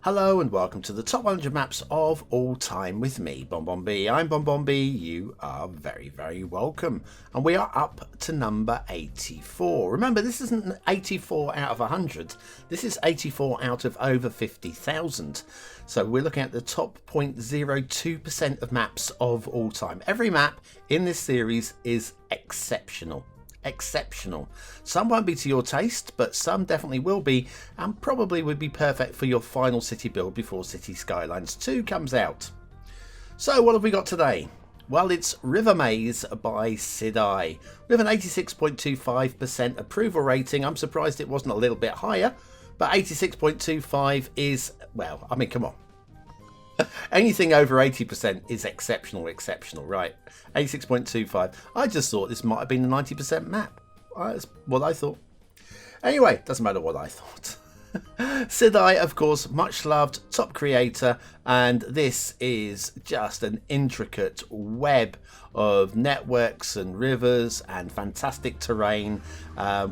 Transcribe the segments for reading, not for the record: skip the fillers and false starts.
Hello and welcome to the top 100 maps of all time with me, BonBonB. I'm BonBonB, you are very welcome. And we are up to number 84. Remember, this isn't 84 out of 100, this is 84 out of over 50,000. So we're looking at the top 0.02% of maps of all time. Every map in this series is exceptional. Some won't be to your taste, but some definitely will be, and probably would be perfect for your final city build before Cities Skylines 2 comes out. So what have we got today? Well, it's River Maze by Sidai with an 86.25% approval rating. I'm surprised it wasn't a little bit higher, but 86.25 is, well, I mean, come on. Anything over 80% is exceptional, right? 86.25. I just thought this might have been a 90% map. That's what I thought. Anyway, doesn't matter what I thought. Sidai, of course, much loved, top creator, and this is just an intricate web of networks and rivers and fantastic terrain.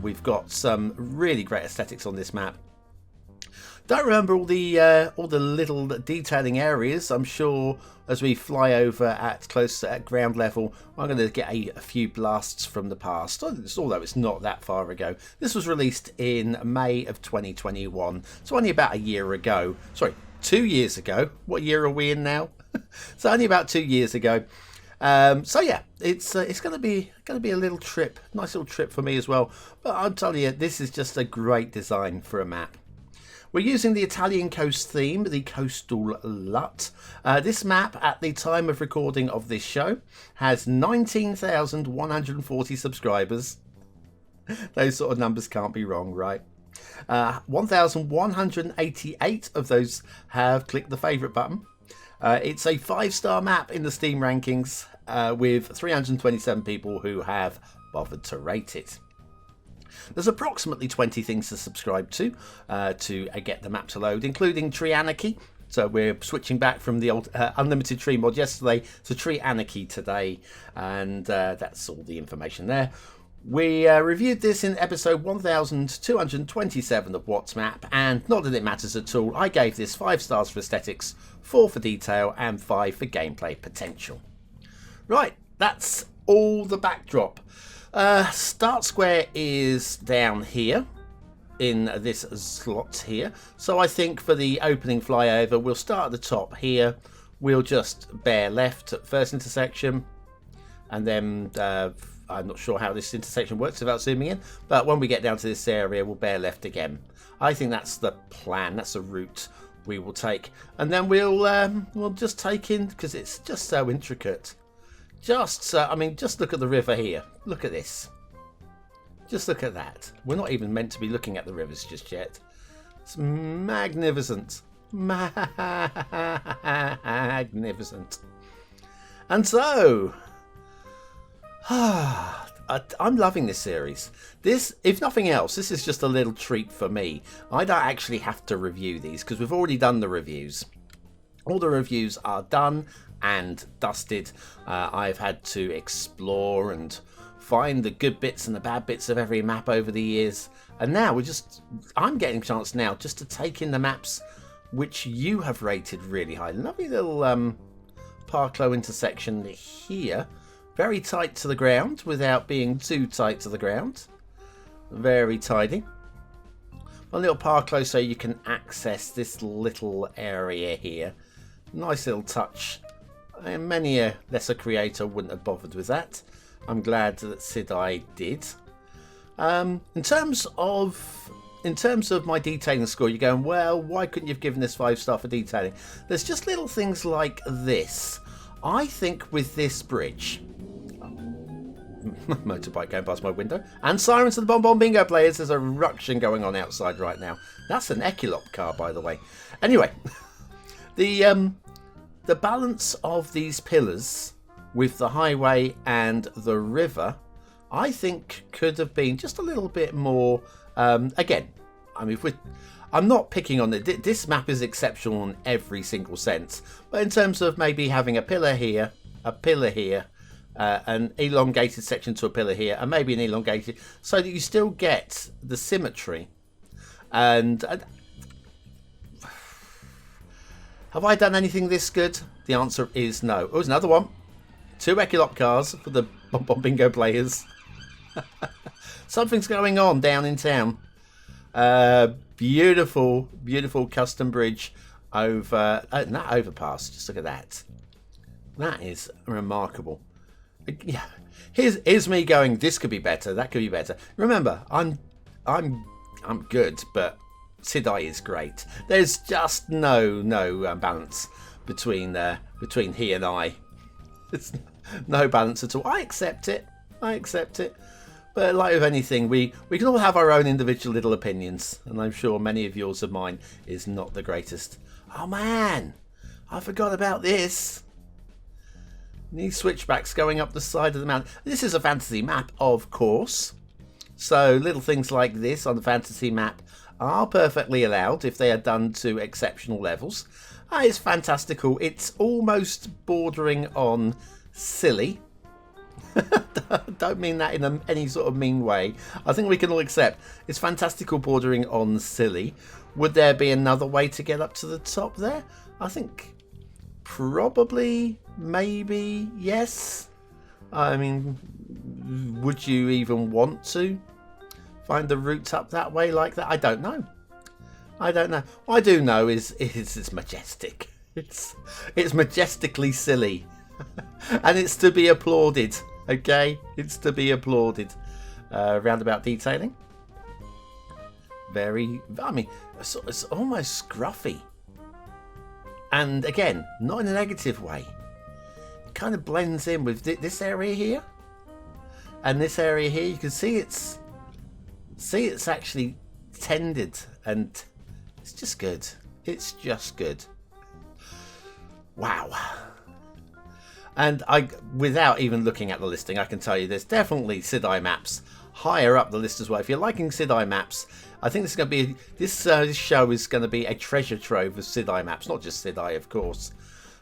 We've got some really great aesthetics on this map. Don't remember all the little detailing areas. I'm sure as we fly over at ground level, I'm going to get a few blasts from the past. Although it's not that far ago. This was released in May of 2021, so only about a year ago. Sorry, 2 years ago. What year are we in now? So only about 2 years ago. So yeah, it's going to be a little trip, nice little trip for me as well. But I'll tell you, this is just a great design for a map. We're using the Italian coast theme, the Coastal LUT. This map, at the time of recording of this show, has 19,140 subscribers. Those sort of numbers can't be wrong, right? 1,188 of those have clicked the favourite button. It's a 5-star map in the Steam rankings with 327 people who have bothered to rate it. There's approximately 20 things to subscribe to get the map to load, including Tree Anarchy. So we're switching back from the old Unlimited Tree mod yesterday to Tree Anarchy today, and that's all the information there. We reviewed this in episode 1227 of What's Map, and not that it matters at all, I gave this 5 stars for aesthetics, 4 for detail, and 5 for gameplay potential. Right, that's all the backdrop. Start square is down here in this slot here, so I think for the opening flyover we'll start at the top here. We'll just bear left at first intersection, and then I'm not sure how this intersection works without zooming in, but when we get down to this area we'll bear left again. I think that's the plan, that's the route we will take, and then we'll just take in, because it's just so intricate. I mean, just look at the river here. Look at this. Just look at that. We're not even meant to be looking at the rivers just yet. It's magnificent. Magnificent. And so, I'm loving this series. This, if nothing else, this is just a little treat for me. I don't actually have to review these because we've already done the reviews. All the reviews are done and dusted. I've had to explore and find the good bits and the bad bits of every map over the years, and now I'm getting a chance now just to take in the maps which you have rated really high. Lovely little Parklow intersection here, very tight to the ground without being too tight to the ground, very tidy. One little Parklow so you can access this little area here. Nice little touch. And many a lesser creator wouldn't have bothered with that. I'm glad that Sidai did. In terms of my detailing score, you're going, well, why couldn't you have given this 5-star for detailing? There's just little things like this. I think with this bridge, motorbike going past my window, and sirens to the BonBonBingo players. There's a ruction going on outside right now. That's an Equilop car, by the way. Anyway, the balance of these pillars with the highway and the river, I think could have been just a little bit more. Again, I mean, I'm not picking on it. This map is exceptional in every single sense, but in terms of maybe having a pillar here, an elongated section to a pillar here, and maybe an elongated, so that you still get the symmetry. And Have I done anything this good? The answer is no. Oh, there's another one. 2 Equilop cars for the BonBonBingo players. Something's going on down in town. Beautiful, beautiful custom bridge over that overpass. Just look at that. That is remarkable. Yeah. Here's me going, this could be better, that could be better. Remember, I'm good, but Sidai is great. There's just no balance between he and I. There's no balance at all. I accept it. But like with anything, we can all have our own individual little opinions, and I'm sure many of yours of mine is not the greatest. Oh man, I forgot about this. These switchbacks going up the side of the mountain. This is a fantasy map, of course. So little things like this on the fantasy map are perfectly allowed if they are done to exceptional levels. It's fantastical. It's almost bordering on silly. Don't mean that in any sort of mean way. I think we can all accept it's fantastical bordering on silly. Would there be another way to get up to the top there? I think probably, maybe, yes. I mean, would you even want to find the route up that way like that? I don't know. What I do know is it's majestic. It's majestically silly. And it's to be applauded. Okay? It's to be applauded. Roundabout detailing. It's almost scruffy. And again, not in a negative way. It kind of blends in with this area here. And this area here. You can see it's actually tended, and it's just good. It's just good. Wow. And without even looking at the listing, I can tell you there's definitely Sidai maps higher up the list as well. If you're liking Sidai maps, I think this is going to be this show is going to be a treasure trove of Sidai maps, not just Sidai, of course.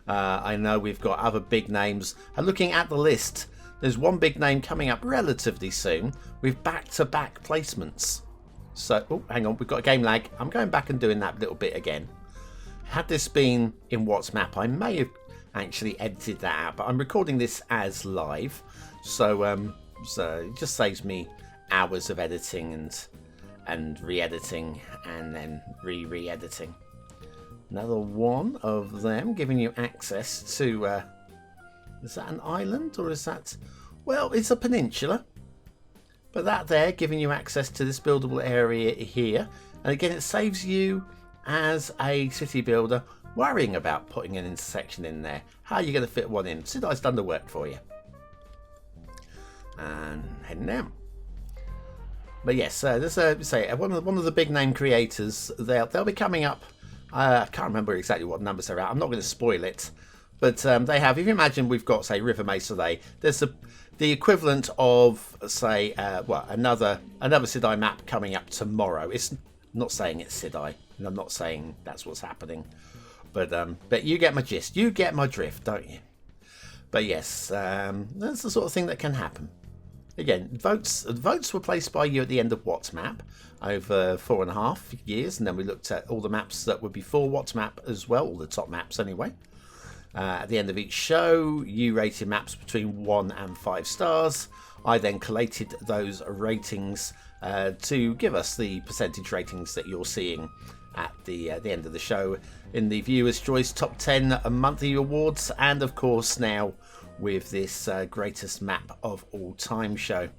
I know we've got other big names. And looking at the list, there's one big name coming up relatively soon with back-to-back placements. So, oh, hang on, we've got a game lag. I'm going back and doing that little bit again. Had this been in What's Map, I may have actually edited that out, but I'm recording this as live, so it just saves me hours of editing and re-editing and then re-editing. Another one of them giving you access to is that an island, or is that, well, it's a peninsula, but that there giving you access to this buildable area here. And again, it saves you as a city builder worrying about putting an intersection in there. How are you going to fit one in? Sidai's done the work for you. And heading down. But yes, there's one of the big name creators. They'll be coming up. I can't remember exactly what numbers they're at. I'm not going to spoil it, but they have. If you imagine, we've got, say, River Mesa. There's the equivalent of, say, another Sidai map coming up tomorrow. It's not saying it's Sidai, and I'm not saying that's what's happening. But you get my gist. You get my drift, don't you? But yes, that's the sort of thing that can happen. Again, votes were placed by you at the end of What's Map over 4.5 years, and then we looked at all the maps that were before What's Map as well, all the top maps anyway. At the end of each show, you rated maps between 1 and 5 stars. I then collated those ratings to give us the percentage ratings that you're seeing at the end of the show in the Viewers' Choice Top 10 Monthly Awards, and of course now with this Greatest Map of All Time show.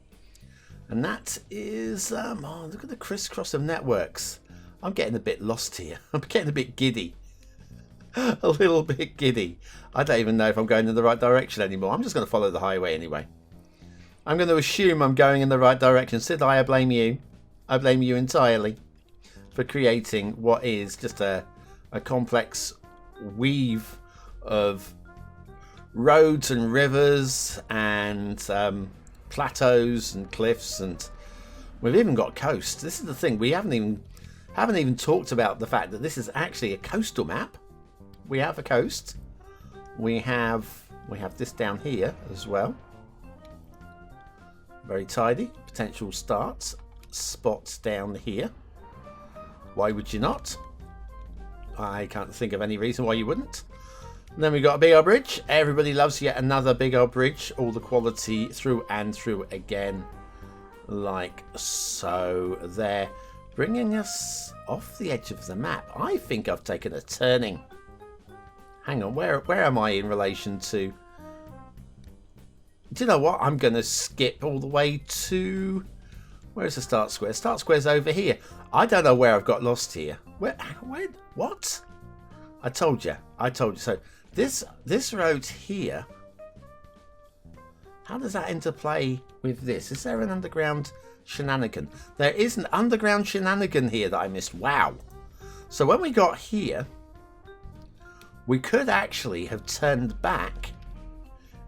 And that is, look at the crisscross of networks. I'm getting a bit lost here. I'm getting a bit giddy. A little bit giddy. I don't even know if I'm going in the right direction anymore. I'm just going to follow the highway anyway. I'm going to assume I'm going in the right direction. Sidai, I blame you. I blame you entirely for creating what is just a complex weave of roads and rivers and plateaus and cliffs, and we've even got coast. This is the thing, we haven't even talked about the fact that this is actually a coastal map. We have a coast. We have this down here as well. Very tidy. Potential starts spots down here. Why would you not? I can't think of any reason why you wouldn't. And then we got a big old bridge. Everybody loves yet another big old bridge. All the quality through and through again. Like so there. Bringing us off the edge of the map. I think I've taken a turning. Hang on, where am I in relation to... Do you know what? I'm going to skip all the way to... Where's the start square? Start square's over here. I don't know where I've got lost here. Where what? I told you. So this road here, how does that interplay with this? Is there an underground shenanigan? There is an underground shenanigan here that I missed. Wow. So when we got here, we could actually have turned back,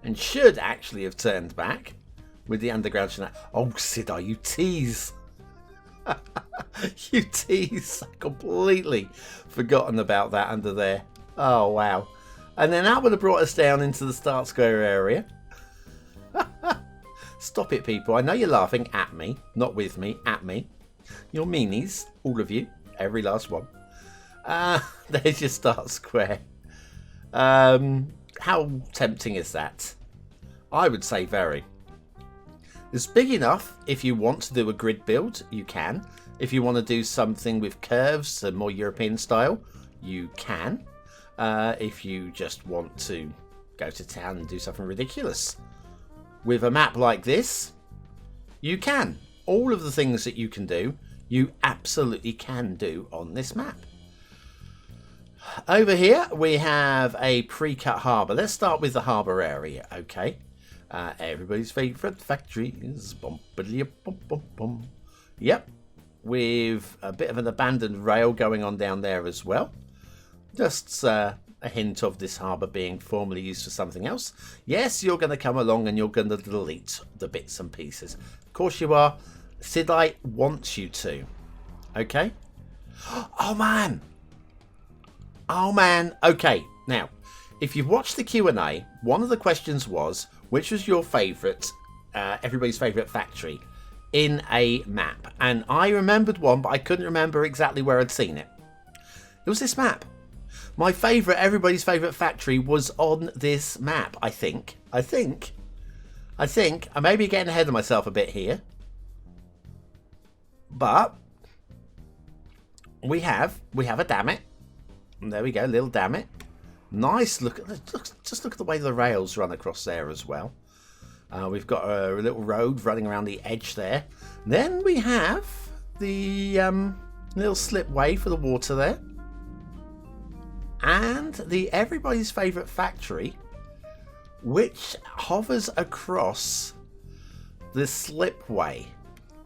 and should actually have turned back with the underground shenanigan. Oh, Sidai, you tease. You tease. Completely forgotten about that under there. Oh, wow. And then that would have brought us down into the start square area. Stop it, people. I know you're laughing at me. Not with me. At me. You're meanies. All of you. Every last one. There's your start square. How tempting is that? I would say very. It's big enough if you want to do a grid build, you can. If you want to do something with curves, a more European style, you can. If you just want to go to town and do something ridiculous. With a map like this, you can. All of the things that you can do, you absolutely can do on this map. Over here, we have a pre-cut harbour. Let's start with the harbour area, okay? Everybody's favourite factory is BonBonBingo. Yep, with a bit of an abandoned rail going on down there as well. Just a hint of this harbour being formerly used for something else. Yes, you're going to come along and you're going to delete the bits and pieces. Of course you are. Sidai wants you to. Okay? Oh, man. Oh, man. Okay, now, if you've watched the Q&A, one of the questions was, which was your favourite, everybody's favourite factory in a map? And I remembered one, but I couldn't remember exactly where I'd seen it. It was this map. My favourite, everybody's favourite factory was on this map, I think. I may be getting ahead of myself a bit here. But we have a dammit. And there we go, little dammit. Nice look at just look at the way the rails run across there as well. We've got a little road running around the edge there. Then we have the little slipway for the water there. And the everybody's favourite factory, which hovers across the slipway.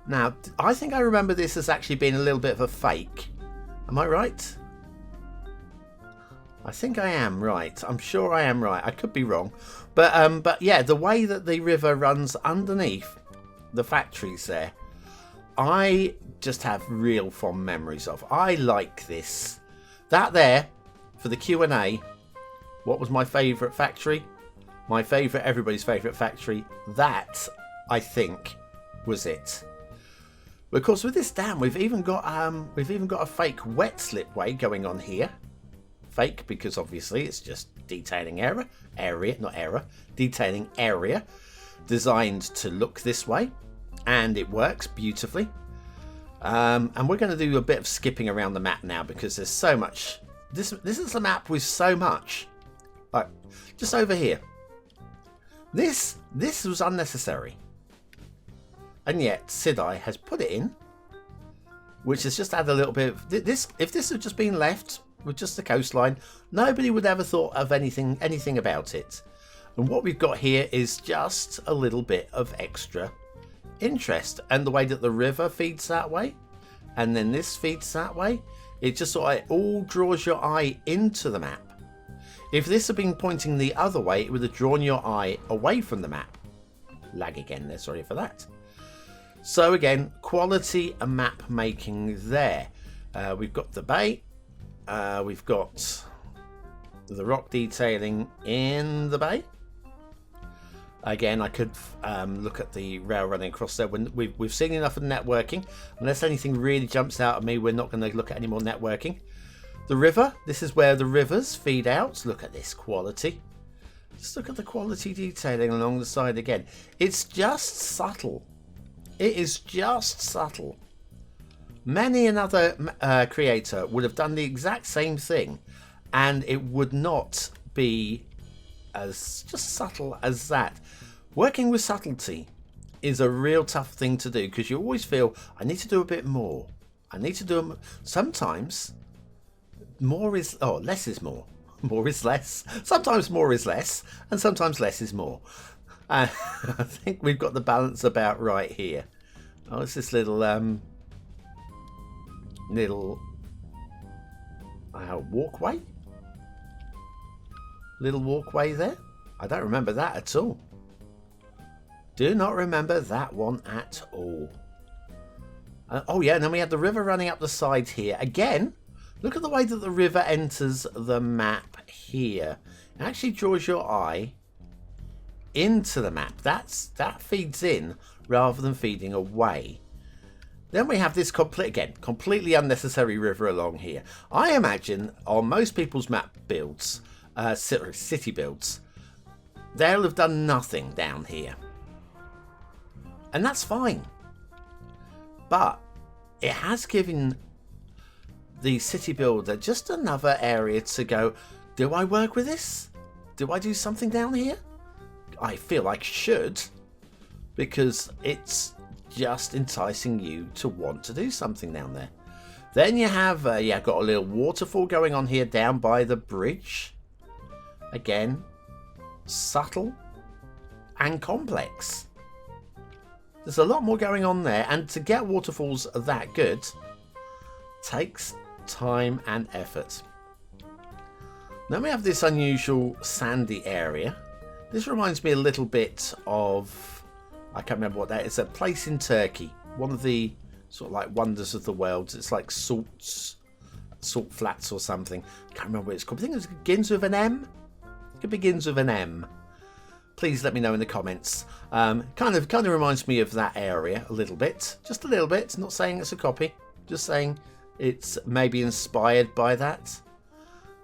Now, I think I remember this as actually being a little bit of a fake. Am I right? I think I am right. I'm sure I am right. I could be wrong. But yeah, the way that the river runs underneath the factories there, I just have real fond memories of. I like this. That there, for the Q&A, what was my favourite factory? My favourite, everybody's favourite factory. That, I think, was it. But of course, with this dam, we've even got a fake wet slipway going on here. Fake because obviously it's just detailing detailing area designed to look this way, and it works beautifully. And we're going to do a bit of skipping around the map now because there's so much. This is a map with so much. Like just over here. This was unnecessary, and yet Sidai has put it in, which has just added a little bit of this. If this had just been left with just the coastline, nobody would ever thought of anything about it. And what we've got here is just a little bit of extra interest, and the way that the river feeds that way, and then this feeds that way, it just sort of all draws your eye into the map. If this had been pointing the other way, it would have drawn your eye away from the map. Lag again there, sorry for that. So again, quality and map making there. We've got the bay. We've got the rock detailing in the bay. Again, I could look at the rail running across there. When we've seen enough of networking. Unless anything really jumps out at me, we're not going to look at any more networking. The river, this is where the rivers feed out. Look at this quality. Just look at the quality detailing along the side again. It's just subtle. It is just subtle. Many another creator would have done the exact same thing, and it would not be as just subtle as that. Working with subtlety is a real tough thing to do, because you always feel, I need to do a bit more. I need to do sometimes more is, oh, less is more. More is less. Sometimes more is less, and sometimes less is more. I think we've got the balance about right here. Oh, it's this little walkway. Little walkway there. I don't remember that at all. Do not remember that one at all. Oh yeah, and then we had the river running up the side here. Again, look at the way that the river enters the map here. It actually draws your eye into the map. That feeds in rather than feeding away. Then we have this completely unnecessary river along here. I imagine on most people's map builds, city builds, they'll have done nothing down here. And that's fine. But it has given the city builder just another area to go, do I work with this? Do I do something down here? I feel like I should, because it's just enticing you to want to do something down there. Then you have got a little waterfall going on here down by the bridge. Again, subtle and complex. There's a lot more going on there, and to get waterfalls that good takes time and effort. Then we have this unusual sandy area. This reminds me a little bit of, I can't remember what that is, a place in Turkey. One of the sort of like wonders of the world. It's like salt flats or something. I can't remember what it's called. I think it begins with an M. It begins with an M. Please let me know in the comments. Kind of reminds me of that area a little bit. Just a little bit. Not saying it's a copy. Just saying it's maybe inspired by that.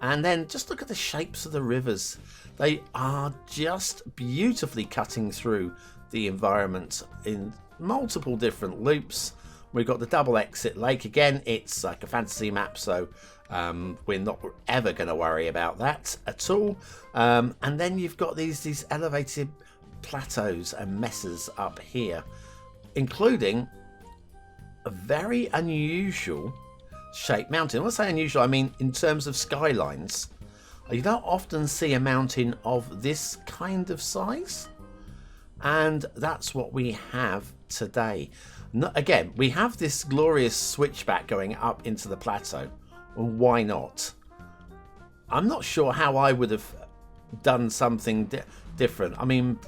And then just look at the shapes of the rivers. They are just beautifully cutting through the environment in multiple different loops. We've got the double exit lake. Again, it's like a fantasy map, so we're not ever going to worry about that at all. And then you've got these elevated plateaus and messes up here, including a very unusual shaped mountain. When I say unusual, I mean in terms of skylines. You don't often see a mountain of this kind of size, and that's what we have today. Again, we have this glorious switchback going up into the plateau. Why not? I'm not sure how I would have done something different. I mean,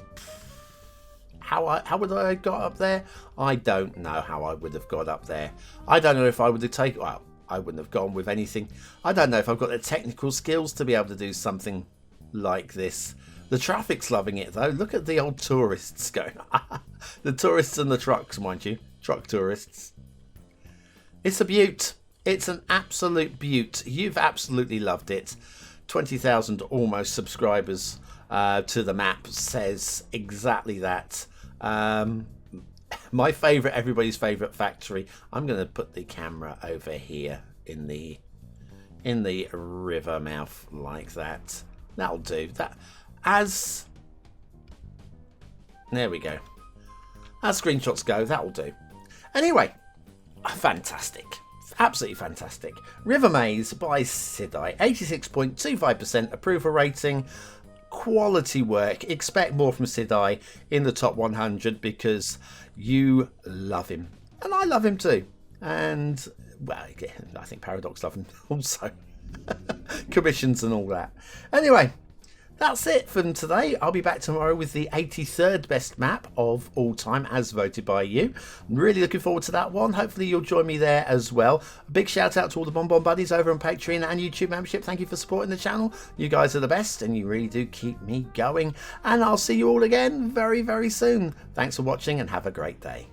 how would I have got up there? I don't know how I would have got up there. I don't know if I would have taken... Well, I wouldn't have gone with anything. I don't know if I've got the technical skills to be able to do something like this. The traffic's loving it, though. Look at the old tourists going. The tourists and the trucks, mind you. Truck tourists. It's a beaut. It's an absolute beaut. You've absolutely loved it. 20,000 almost subscribers to the map says exactly that. My favourite, everybody's favourite factory. I'm going to put the camera over here in the river mouth like that. That'll do. That there we go. As screenshots go, that'll do. Anyway, fantastic. Absolutely fantastic. River Maze by Sidai. 86.25% approval rating. Quality work. Expect more from Sidai in the top 100 because you love him. And I love him too. And, well, I think Paradox love him also. Commissions and all that. Anyway, that's it from today. I'll be back tomorrow with the 83rd best map of all time as voted by you. I'm really looking forward to that one. Hopefully you'll join me there as well. A big shout out to all the BonBon buddies over on Patreon and YouTube membership. Thank you for supporting the channel. You guys are the best and you really do keep me going. And I'll see you all again very, very soon. Thanks for watching and have a great day.